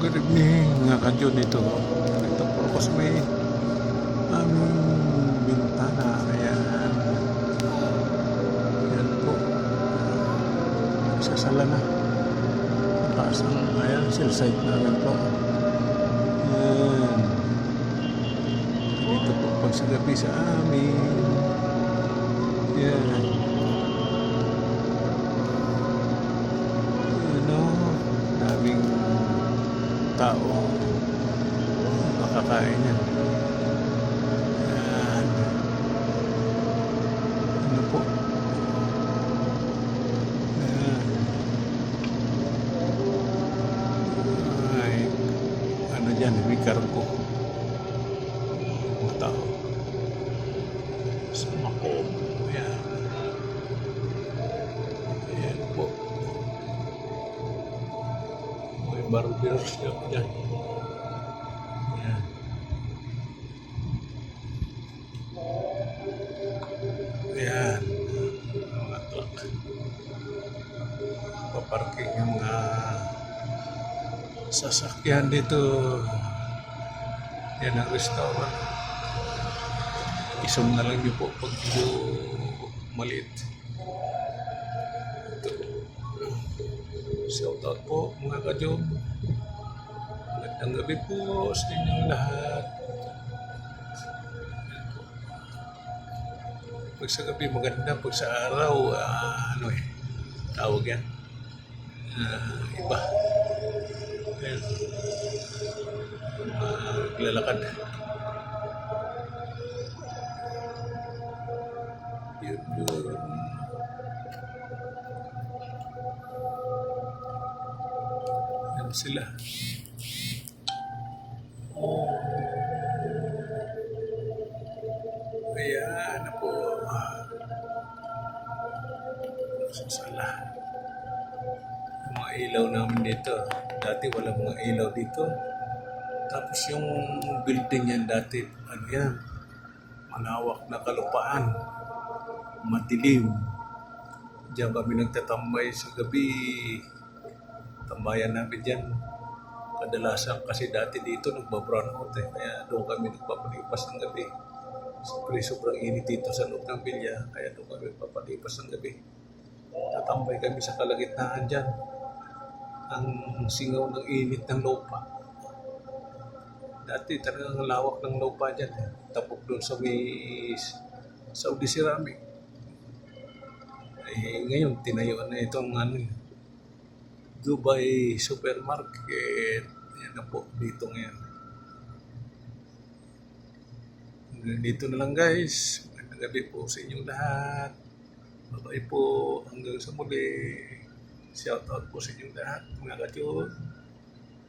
Good evening mga kadyon ito. Ito po ako sa may aming bintana. Ayan. Ayan po. Sasala na. Taas ang ayan, cell site namin po. Ayan. Dito po pag sa gabi sa amin. Ayan. Daming tao makakain yan. Yan. Ano po? Yan. Ay, ano dyan, may kargo. Mga tao. Sa Macom. Yan. Ayan po. Barber shop dyan. Ayan. Ayan. Mga truck. Paparking yung mga sasakyan dito. Yan ang restaurant. Isum na lang nyo po pag ito maliit. Shout out po mga ka-job. Magandang gabi po sa inyong lahat. Pag sa gabi maganda, pag sa araw, tawag yan. Iba. Ayan. Maglalakad. Yun. Sila. Ayan na po. Sasala. Yung mga ilaw namin dito. Dati walang mga ilaw dito. Tapos yung building yan dati, ano yan, malawak na kalupaan. Madilim. Diyan kami nagtatambay sa gabi. Tambayan namin dyan. Kadalasan kasi dati dito nagbabrown out kaya doon kami nagpapalipas ng gabi. Siyempre sobrang init dito sa loob ng bilya, kaya doon kami nagpapalipas ng gabi. Tatambay kami sa kalagitnaan dyan. Ang singaw ng init ng lupa. Dati talagang lawak ng lupa dyan. Tapok doon sa may Saudi Ceramic. Ngayon tinayuan na itong Dubai Supermarket. Yan na po, dito ngayon. Dito na lang guys. Magandang gabi po sa inyong lahat. Bye-bye po. Hanggang sa muli. Shout out po sa inyong lahat, mga ka-job.